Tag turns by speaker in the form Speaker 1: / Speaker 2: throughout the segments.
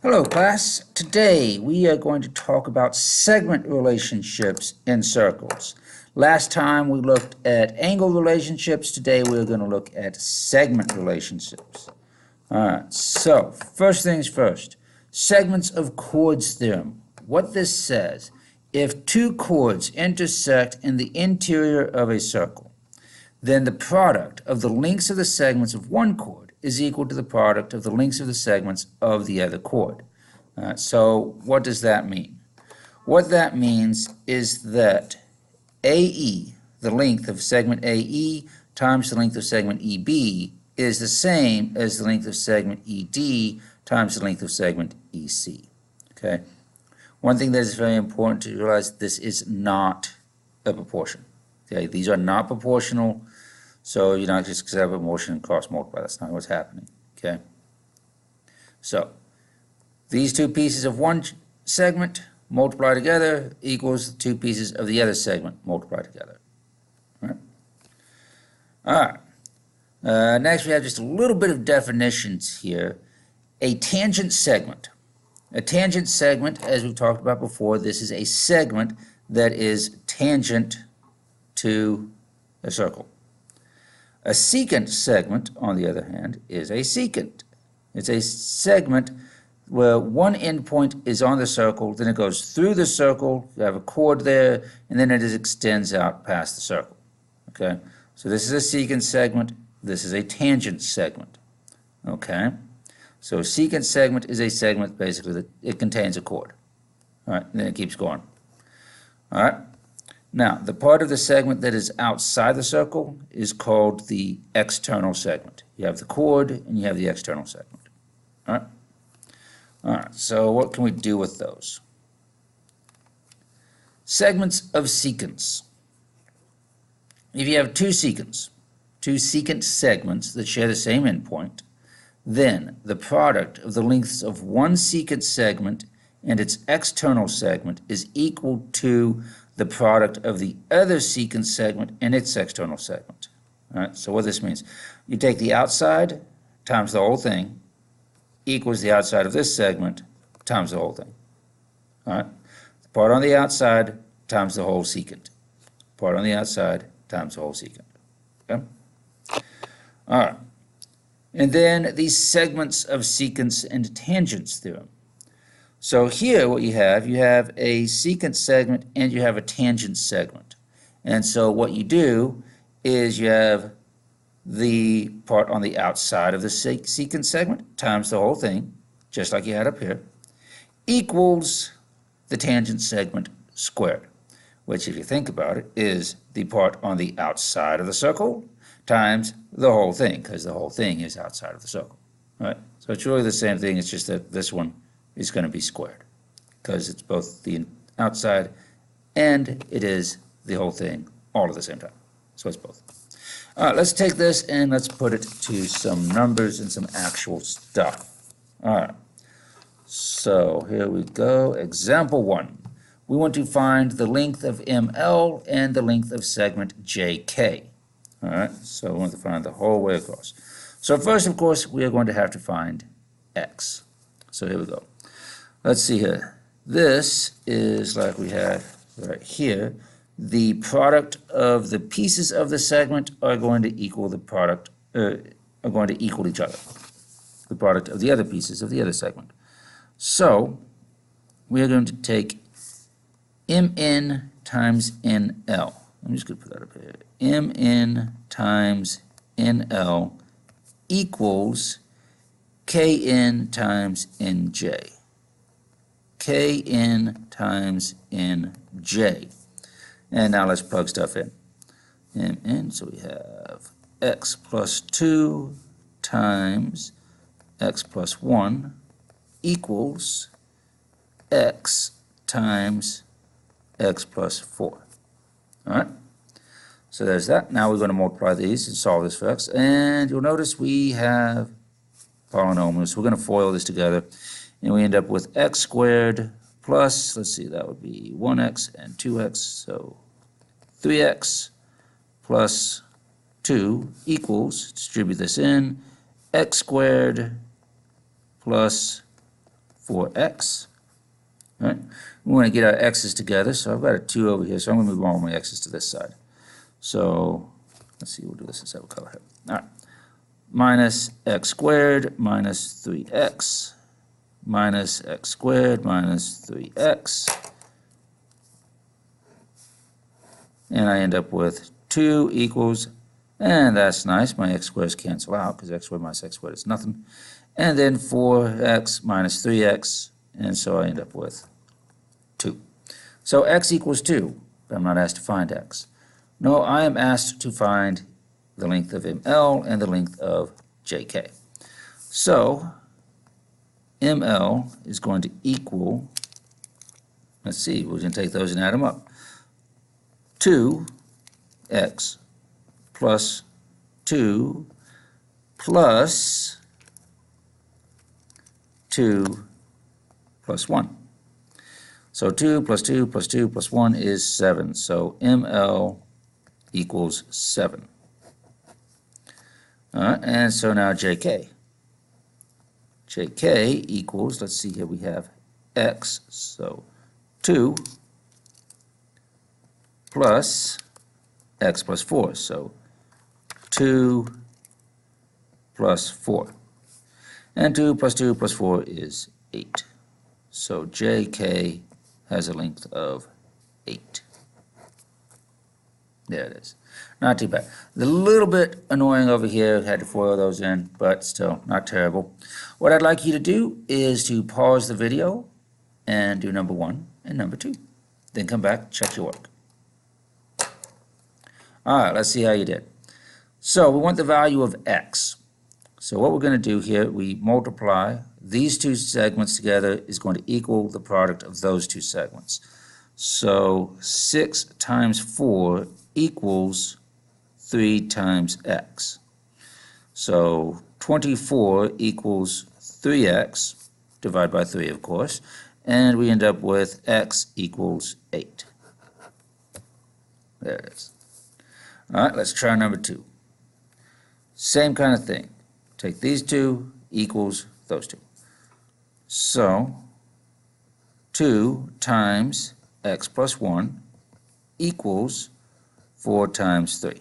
Speaker 1: Hello class. Today we are going to talk about segment relationships in circles. Last time we looked at angle relationships. Today we're going to look at segment relationships. Alright, so first things first. Segments of chords theorem. What this says, if two chords intersect in the interior of a circle, then the product of the lengths of the segments of one chord is equal to the product of the lengths of the segments of the other chord. So what does that mean? What that means is that AE, the length of segment AE times the length of segment EB, is the same as the length of segment ED times the length of segment EC. Okay? One thing that is very important to realize, this is not a proportion. Okay? These are not proportional. So you're not just going to have a proportion and cross multiply. That's not what's happening. Okay. So these two pieces of one segment multiply together equals two pieces of the other segment multiply together. All right. Next we have just a little bit of definitions here. A tangent segment. A tangent segment, as we've talked about before, this is a segment that is tangent to a circle. A secant segment, on the other hand, is a secant. It's a segment where one endpoint is on the circle, then it goes through the circle, you have a chord there, and then it extends out past the circle. Okay? So this is a secant segment, this is a tangent segment. Okay? So a secant segment is a segment basically that it contains a chord. All right, and then it keeps going. All right? Now, the part of the segment that is outside the circle is called the external segment. You have the chord and you have the external segment. All right? All right, so what can we do with those? Segments of secants. If you have two secant segments that share the same endpoint, then the product of the lengths of one secant segment and its external segment is equal to the product of the other secant segment and its external segment. All right, so what this means, you take the outside times the whole thing equals the outside of this segment times the whole thing. All right, the part on the outside times the whole secant. Part on the outside times the whole secant. Okay? All right, and then these segments of secants and tangents theorem. So here what you have a secant segment and you have a tangent segment. And so what you do is you have the part on the outside of the secant segment times the whole thing, just like you had up here, equals the tangent segment squared, which if you think about it is the part on the outside of the circle times the whole thing, because the whole thing is outside of the circle. All right? So it's really the same thing, it's just that this one is going to be squared because it's both the outside and it is the whole thing all at the same time. So it's both. All right, let's take this and let's put it to some numbers and some actual stuff. All right, so here we go. Example 1. We want to find the length of ML and the length of segment JK. All right, so we want to find the whole way across. So first, of course, we are going to have to find X. So here we go. Let's see here. This is like we had right here. The product of the pieces of the segment are going to equal the product, are going to equal each other. The product of the other pieces of the other segment. So we are going to take Mn times Nl. I'm just going to put that up here. Mn times Nl equals Kn times Nj. Kn times Nj. And now let's plug stuff in. Mn, so we have x plus 2 times x plus 1 equals x times x plus 4. All right? So there's that. Now we're going to multiply these and solve this for x. And you'll notice we have polynomials. We're going to FOIL this together. And we end up with x squared plus, let's see, that would be 1x and 2x. So 3x plus 2 equals, distribute this in, x squared plus 4x. All right? We want to get our x's together, so I've got a 2 over here, so I'm going to move all my x's to this side. So let's see, we'll do this in separate color here. All right. Minus x squared minus 3x minus x squared minus 3x. And I end up with 2 equals, and that's nice, my x squares cancel out because x squared minus x squared is nothing. And then 4x minus 3x, and so I end up with 2. So x equals 2, but I'm not asked to find x. No, I am asked to find the length of ML and the length of JK. So ML is going to equal, let's see, we're going to take those and add them up. 2x plus 2 plus 2 plus 1. So 2 plus 2 plus 2 plus 1 is 7. So ML equals 7. And so now JK. JK equals, let's see here, we have x, so 2 plus x plus 4, so 2 plus 4. And 2 plus 2 plus 4 is 8. So JK has a length of 8. There it is. Not too bad. A little bit annoying over here, had to FOIL those in, but still not terrible. What I'd like you to do is to pause the video and do number 1 and number 2. Then come back, check your work. All right, let's see how you did. So we want the value of x. So what we're going to do here, we multiply these two segments together is going to equal the product of those two segments. So 6 times 4 equals 3 times x. So 24 equals 3x, divided by 3 of course, and we end up with x equals 8. There it is. All right, let's try number 2. Same kind of thing. Take these two equals those two. So 2 times x plus 1 equals 4 times 3.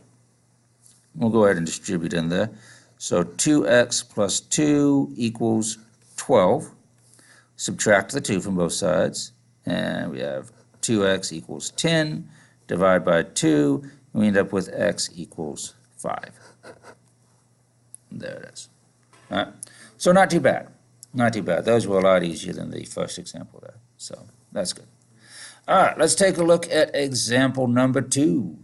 Speaker 1: We'll go ahead and distribute in there. So 2x plus 2 equals 12. Subtract the 2 from both sides, and we have 2x equals 10. Divide by 2, and we end up with x equals 5. There it is. All right. So not too bad. Not too bad. Those were a lot easier than the first example there. So that's good. All right, let's take a look at example number 2.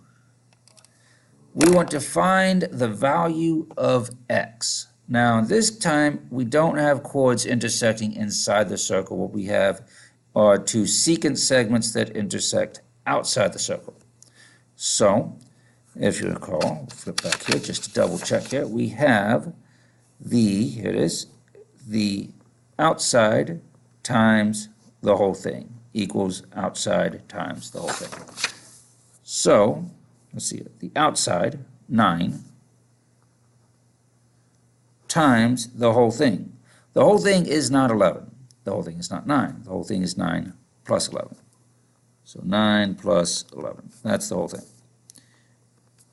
Speaker 1: We want to find the value of x. Now, this time, we don't have chords intersecting inside the circle. What we have are two secant segments that intersect outside the circle. So, if you recall, flip back here just to double check here, we have here it is, the outside times the whole thing equals outside times the whole thing. So, let's see, the outside, 9, times the whole thing. The whole thing is not 11. The whole thing is not 9. The whole thing is 9 plus 11. So 9 plus 11. That's the whole thing.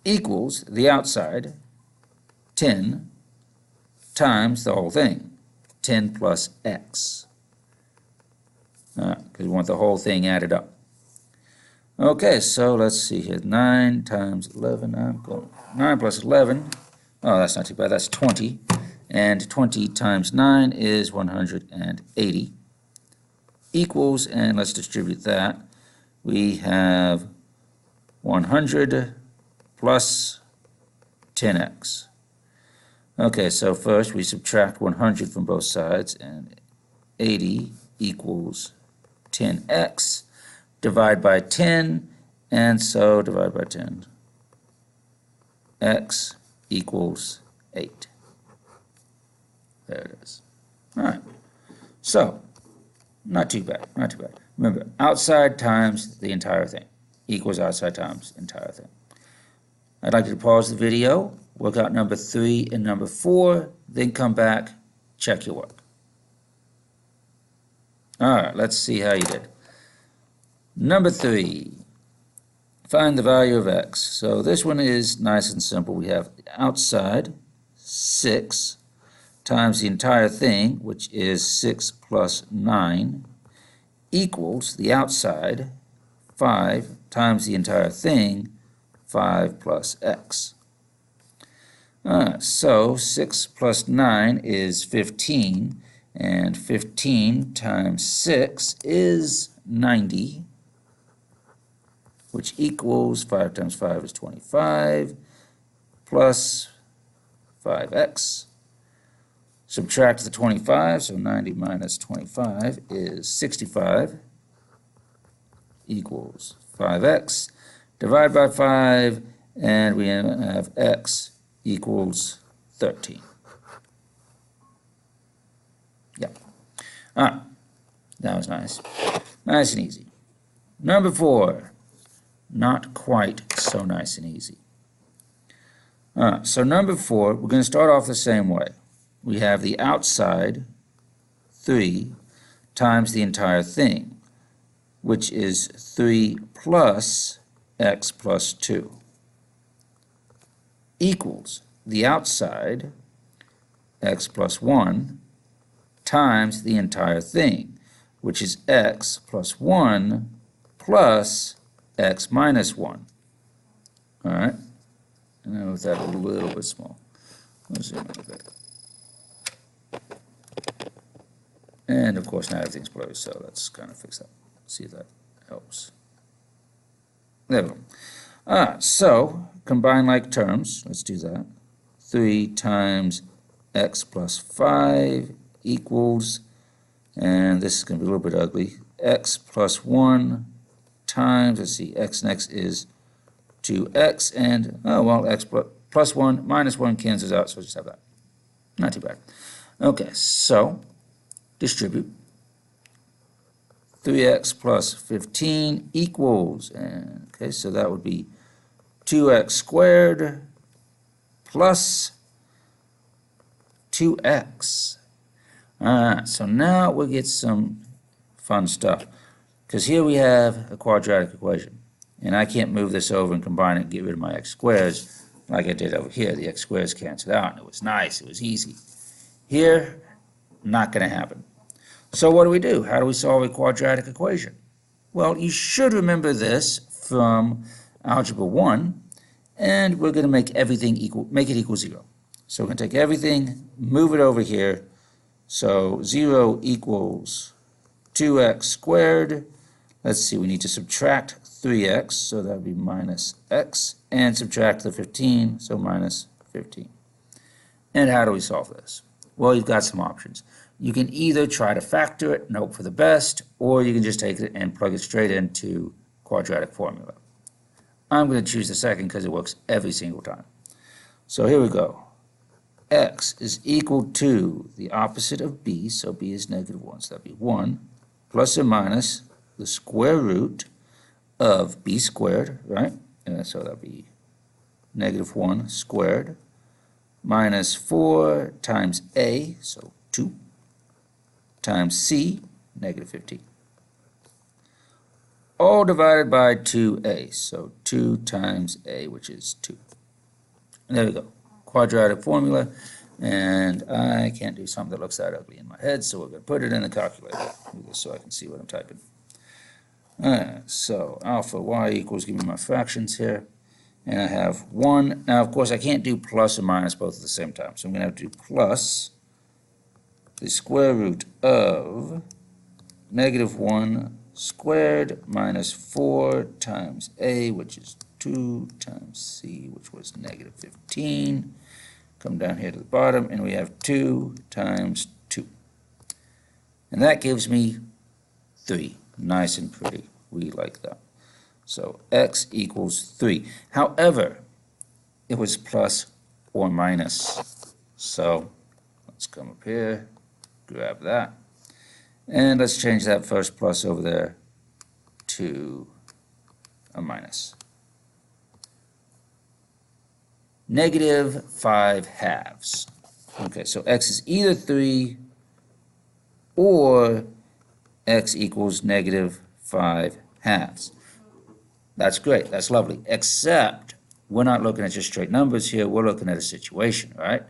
Speaker 1: Equals the outside, 10, times the whole thing, 10 plus x. Because we want the whole thing added up. Okay, so let's see here. 9 times 11. 9 plus 11. Oh, that's not too bad. That's 20. And 20 times 9 is 180. Equals, and let's distribute that. We have 100 plus 10x. Okay, so first we subtract 100 from both sides, and 80 equals 10x. Divide by 10, and so divide by 10. X equals 8. There it is. All right. So, not too bad, not too bad. Remember, outside times the entire thing equals outside times entire thing. I'd like you to pause the video, work out number 3 and number 4, then come back, check your work. All right, let's see how you did. Number 3, find the value of x. So this one is nice and simple. We have outside 6 times the entire thing, which is 6 plus 9, equals the outside 5 times the entire thing, 5 plus x. So 6 plus 9 is 15, and 15 times 6 is 90, which equals 5 times 5 is 25, plus 5x. Subtract the 25, so 90 minus 25 is 65, equals 5x. Divide by 5, and we have x equals 13. Yeah. All right. That was nice. Nice and easy. Number 4. Not quite so nice and easy. So number 4, we're going to start off the same way. We have the outside 3 times the entire thing, which is 3 plus x plus 2, equals the outside x plus 1 times the entire thing, which is x plus 1 plus x minus 1. All right? And I move that a little bit small. Let's zoom in a bit. And of course now everything's blurry, so let's kind of fix that. See if that helps. There we go. So combine like terms. Let's do that. 3 times x plus 5 equals, and this is going to be a little bit ugly, x plus 1 times, let's see, x next is 2x, and, oh, well, x plus 1 minus 1 cancels out, so we'll just have that. Not too bad. Okay, so distribute. 3x plus 15 equals, and, okay, so that would be 2x squared plus 2x. So now we'll get some fun stuff, because here we have a quadratic equation, and I can't move this over and combine it and get rid of my x squares like I did over here. The x squares canceled out, and it was nice, it was easy. Here, not going to happen. So what do? How do we solve a quadratic equation? Well, you should remember this from Algebra 1, and we're going to make everything equal, make it equal 0. So we're going to take everything, move it over here. So 0 equals 2x squared. Let's see, we need to subtract 3x, so that would be minus x, and subtract the 15, so minus 15. And how do we solve this? Well, you've got some options. You can either try to factor it and hope for the best, or you can just take it and plug it straight into quadratic formula. I'm going to choose the second because it works every single time. So here we go. X is equal to the opposite of b, so b is negative 1, so that would be 1, plus or minus the square root of b squared, right? So that would be negative 1 squared, minus 4 times a, so 2, times c, negative 15. All divided by 2a, so 2 times a, which is 2. And there we go. Quadratic formula, and I can't do something that looks that ugly in my head, so we're going to put it in the calculator so I can see what I'm typing. So alpha y equals, give me my fractions here, and I have 1. Now, of course, I can't do plus or minus both at the same time, so I'm going to have to do plus the square root of negative 1 squared minus 4 times a, which is 2 times c, which was negative 15. Come down here to the bottom, and we have 2 times 2. And that gives me 3. Nice and pretty. We like that. So x equals 3. However, it was plus or minus. So let's come up here, grab that, and let's change that first plus over there to a minus. Negative 5 halves. Okay, so x is either 3 or x equals negative 5/2. That's great, that's lovely, except we're not looking at just straight numbers here, we're looking at a situation, right?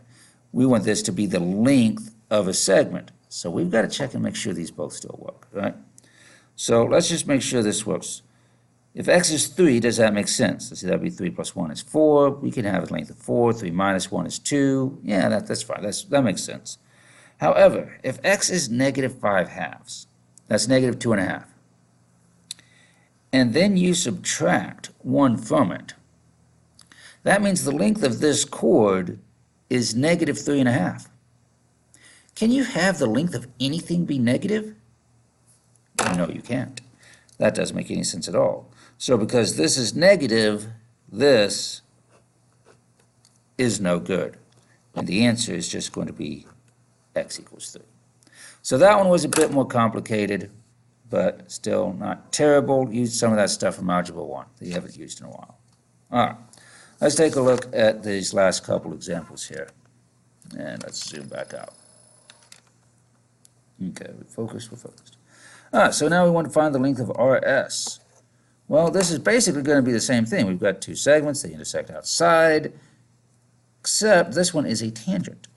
Speaker 1: We want this to be the length of a segment. So we've got to check and make sure these both still work, right? So let's just make sure this works. If x is 3, does that make sense? Let's see, that would be 3 plus 1 is 4. We can have a length of 4. 3 minus 1 is 2. Yeah, that's fine. That makes sense. However, if x is negative 5/2, that's negative 2.5, and then you subtract 1 from it, that means the length of this chord is negative 3.5. Can you have the length of anything be negative? No, you can't. That doesn't make any sense at all. So because this is negative, this is no good. And the answer is just going to be x equals 3. So that one was a bit more complicated, but still not terrible. Used some of that stuff from Algebra 1 that you haven't used in a while. All right, let's take a look at these last couple examples here. And let's zoom back out. Okay, we're focused. All right, so now we want to find the length of RS. Well, this is basically going to be the same thing. We've got two segments, they intersect outside, except this one is a tangent.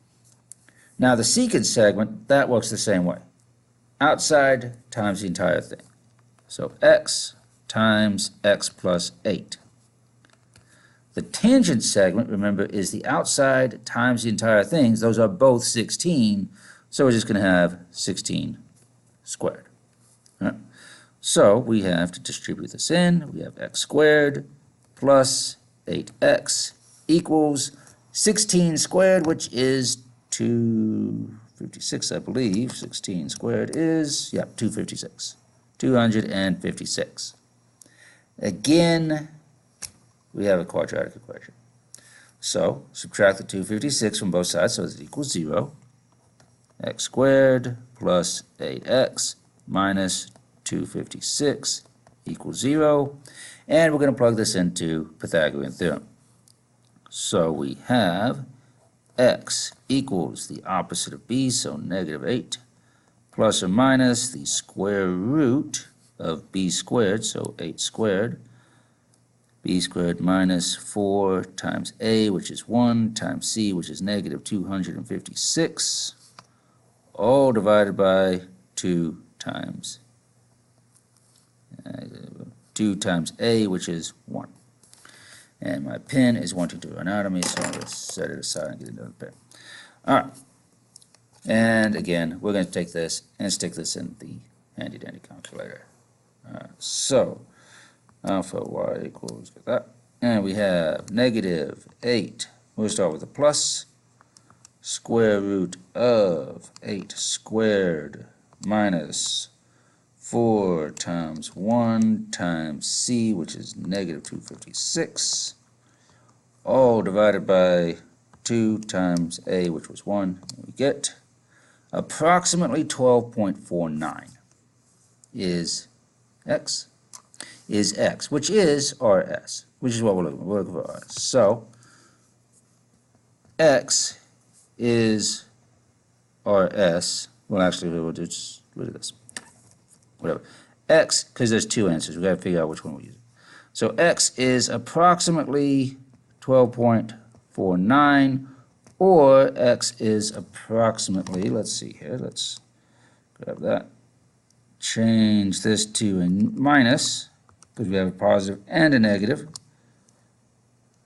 Speaker 1: Now, the secant segment, that works the same way. Outside times the entire thing. So x times x plus 8. The tangent segment, remember, is the outside times the entire thing. Those are both 16, so we're just going to have 16 squared. All right. So we have to distribute this in. We have x squared plus 8x equals 16 squared, which is 256, I believe. 16 squared is, 256. 256. Again, we have a quadratic equation. So subtract the 256 from both sides, so it equals 0. X squared plus 8x minus 256 equals 0. And we're going to plug this into Pythagorean theorem. So we have x equals the opposite of b, so negative 8, plus or minus the square root of b squared, so 8 squared, b squared minus 4 times a, which is 1, times c, which is negative 256, all divided by 2 times a, which is 1. And my pen is wanting to run out of me, so I'm going to set it aside and get another pen. All right. And again, we're going to take this and stick this in the handy-dandy calculator. So alpha y equals that. And we have negative 8. We'll start with a plus. Square root of 8 squared minus 4 times 1 times c, which is negative 256, all divided by 2 times a, which was 1. We get approximately 12.49 is x, which is RS, which is what we're looking for. We're looking for RS. So x is RS. Well, actually, we'll just rid of this. Whatever. X, because there's two answers. We've got to figure out which one we're using. So x is approximately 12.49, or x is approximately, let's see here, let's grab that. Change this to a minus, because we have a positive and a negative.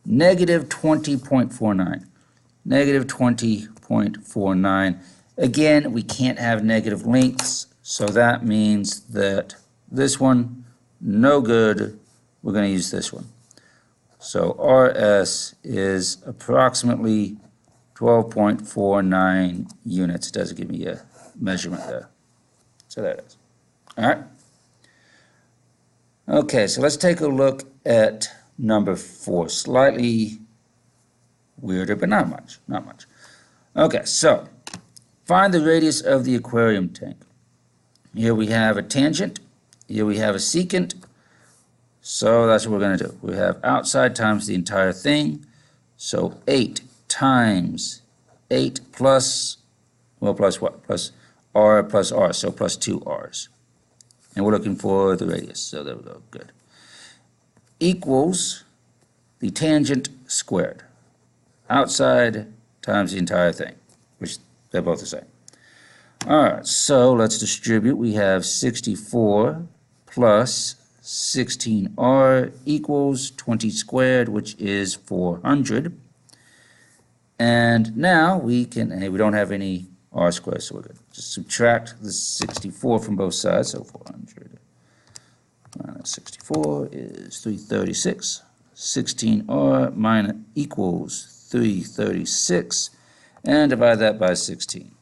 Speaker 1: Negative 20.49. Negative 20.49. Again, we can't have negative lengths, so that means that this one, no good. We're going to use this one. So RS is approximately 12.49 units. It doesn't give me a measurement there. So there it is. All right. Okay, so let's take a look at number 4. Slightly weirder, but not much. Not much. Okay, so find the radius of the aquarium tank. Here we have a tangent. Here we have a secant. So that's what we're going to do. We have outside times the entire thing. So 8 times 8 plus, well, plus what? Plus r plus r, so plus 2 r's. And we're looking for the radius, so there we go, good. Equals the tangent squared. Outside times the entire thing, which they're both the same. All right, so let's distribute. We have 64 plus 16r equals 20 squared, which is 400. And now we can, hey, we don't have any r squared, so we're good. Just subtract the 64 from both sides, so 400 minus 64 is 336. 16r minus equals 336, and divide that by 16.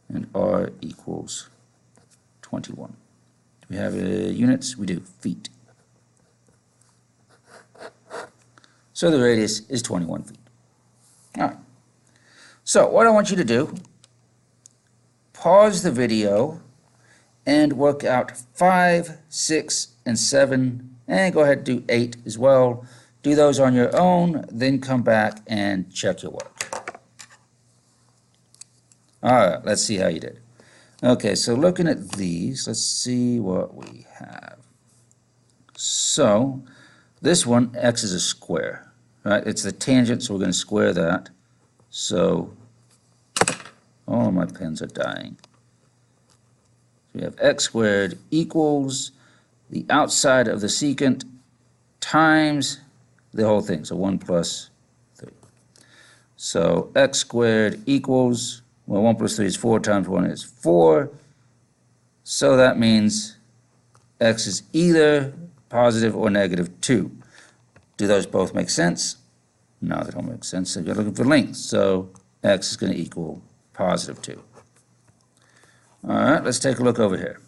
Speaker 1: And r equals 21. Do we have units? We do, feet. So the radius is 21 feet. All right. So what I want you to do, pause the video and work out 5, 6, and 7, and go ahead and do 8 as well. Do those on your own, then come back and check your work. All right, let's see how you did. Okay, so looking at these, let's see what we have. So this one, x is a square, right? It's the tangent, so we're going to square that. So all of my pens are dying. So we have x squared equals the outside of the secant times the whole thing, so 1 plus 3. So x squared equals, well, 1 plus 3 is 4 times 1 is 4. So that means x is either positive or negative 2. Do those both make sense? No, they don't make sense. So you're looking for length. So x is going to equal positive 2. All right, let's take a look over here.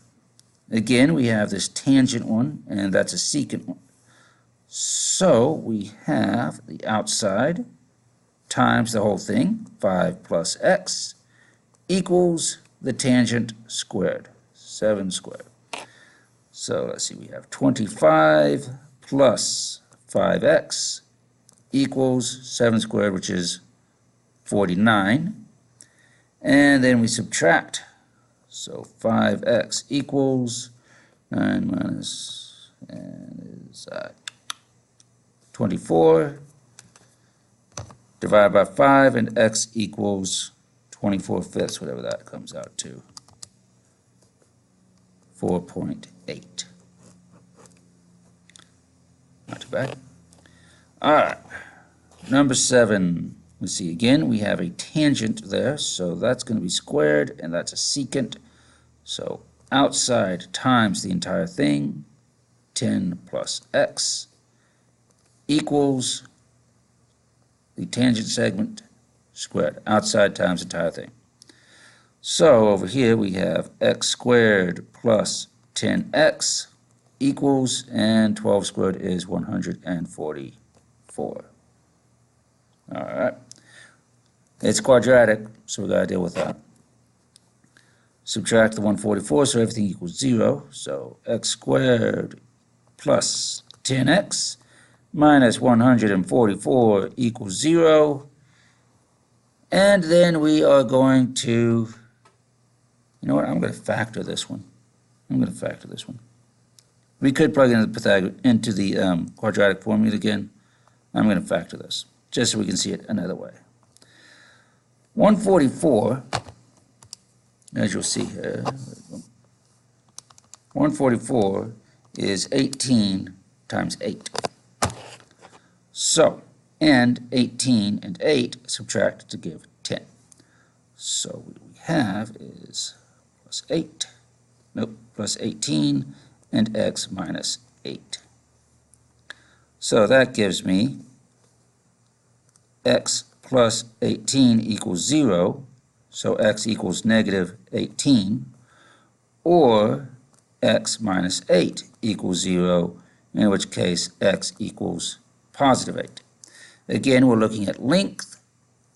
Speaker 1: Again, we have this tangent one, and that's a secant one. So we have the outside times the whole thing, 5 plus x, equals the tangent squared, 7 squared. So let's see, we have 25 plus 5x equals 7 squared, which is 49. And then we subtract. So 5x equals 9 minus and is 24. Divided by 5, and x equals 24/5, whatever that comes out to. 4.8. Not too bad. All right. Number 7. Let's see again. We have a tangent there, so that's going to be squared, and that's a secant. So outside times the entire thing, 10 plus x, equals the tangent segment squared. Outside times entire thing. So over here we have x squared plus 10x equals, and 12 squared is 144. All right. It's quadratic, so we got to deal with that. Subtract the 144, so everything equals 0. So x squared plus 10x minus 144 equals 0. And then we are going to, you know what, I'm going to factor this one. We could plug into the quadratic formula again. I'm going to factor this, just so we can see it another way. 144, as you'll see here, 144 is 18 times 8. So, and 18 and 8 subtract to give 10. So what we have is plus 18 and x minus 8. So that gives me x plus 18 equals 0, so x equals negative 18, or x minus 8 equals 0, in which case x equals positive 8. Again, we're looking at length.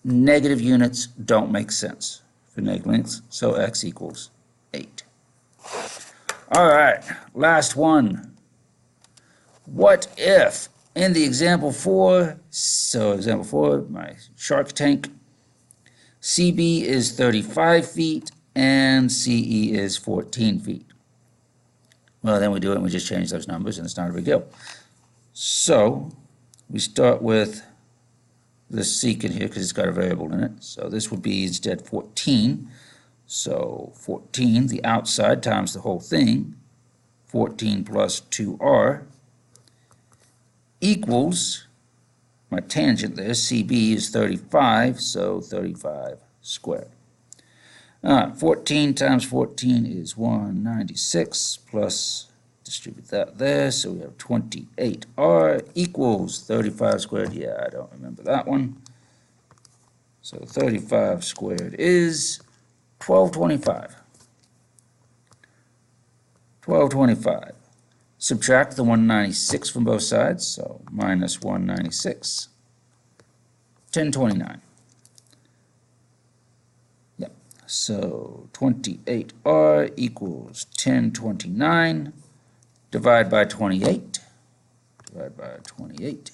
Speaker 1: Negative units don't make sense for negative lengths, so x equals 8. All right, last one. What if, in the example 4, so example 4, my shark tank, CB is 35 feet and CE is 14 feet. Well, then we do it and we just change those numbers and it's not a big deal. So we start with the secant here because it's got a variable in it. So this would be instead 14. So 14, the outside times the whole thing, 14 plus 2r equals, my tangent there, CB is 35, so 35 squared. 14 times 14 is 196 plus, distribute that there, so we have 28r equals 35 squared. Yeah, I don't remember that one. So 35 squared is 1225. 1225. Subtract the 196 from both sides, so minus 196. 1029. Yep. So 28r equals 1029. Divide by 28. Divide by 28.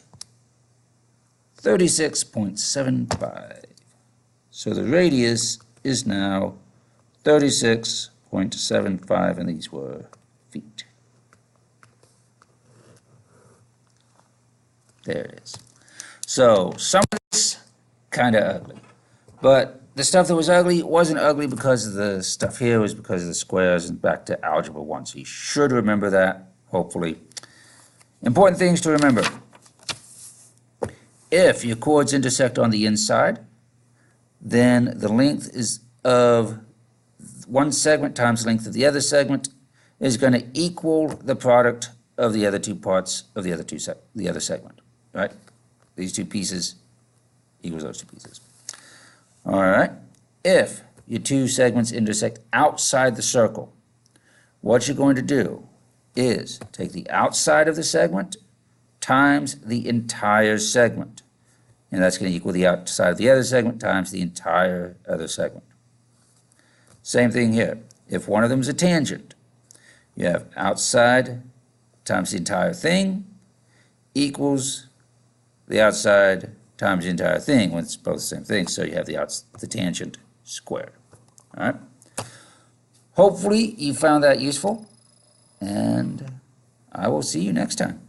Speaker 1: 36.75. So the radius is now 36.75, and these were feet. There it is. So some of this kind of ugly, but the stuff that was ugly wasn't ugly because of the stuff here, it was because of the squares, and back to algebra 1. So you should remember that, hopefully. Important things to remember. If your chords intersect on the inside, then the length is of one segment times the length of the other segment is going to equal the product of the other two parts of the other segment, right? These two pieces equals those two pieces. All right. If your two segments intersect outside the circle, what you're going to do is take the outside of the segment times the entire segment. And that's going to equal the outside of the other segment times the entire other segment. Same thing here. If one of them is a tangent, you have outside times the entire thing equals the outside times the entire thing when it's both the same thing. So you have the tangent squared. All right. Hopefully you found that useful, and I will see you next time.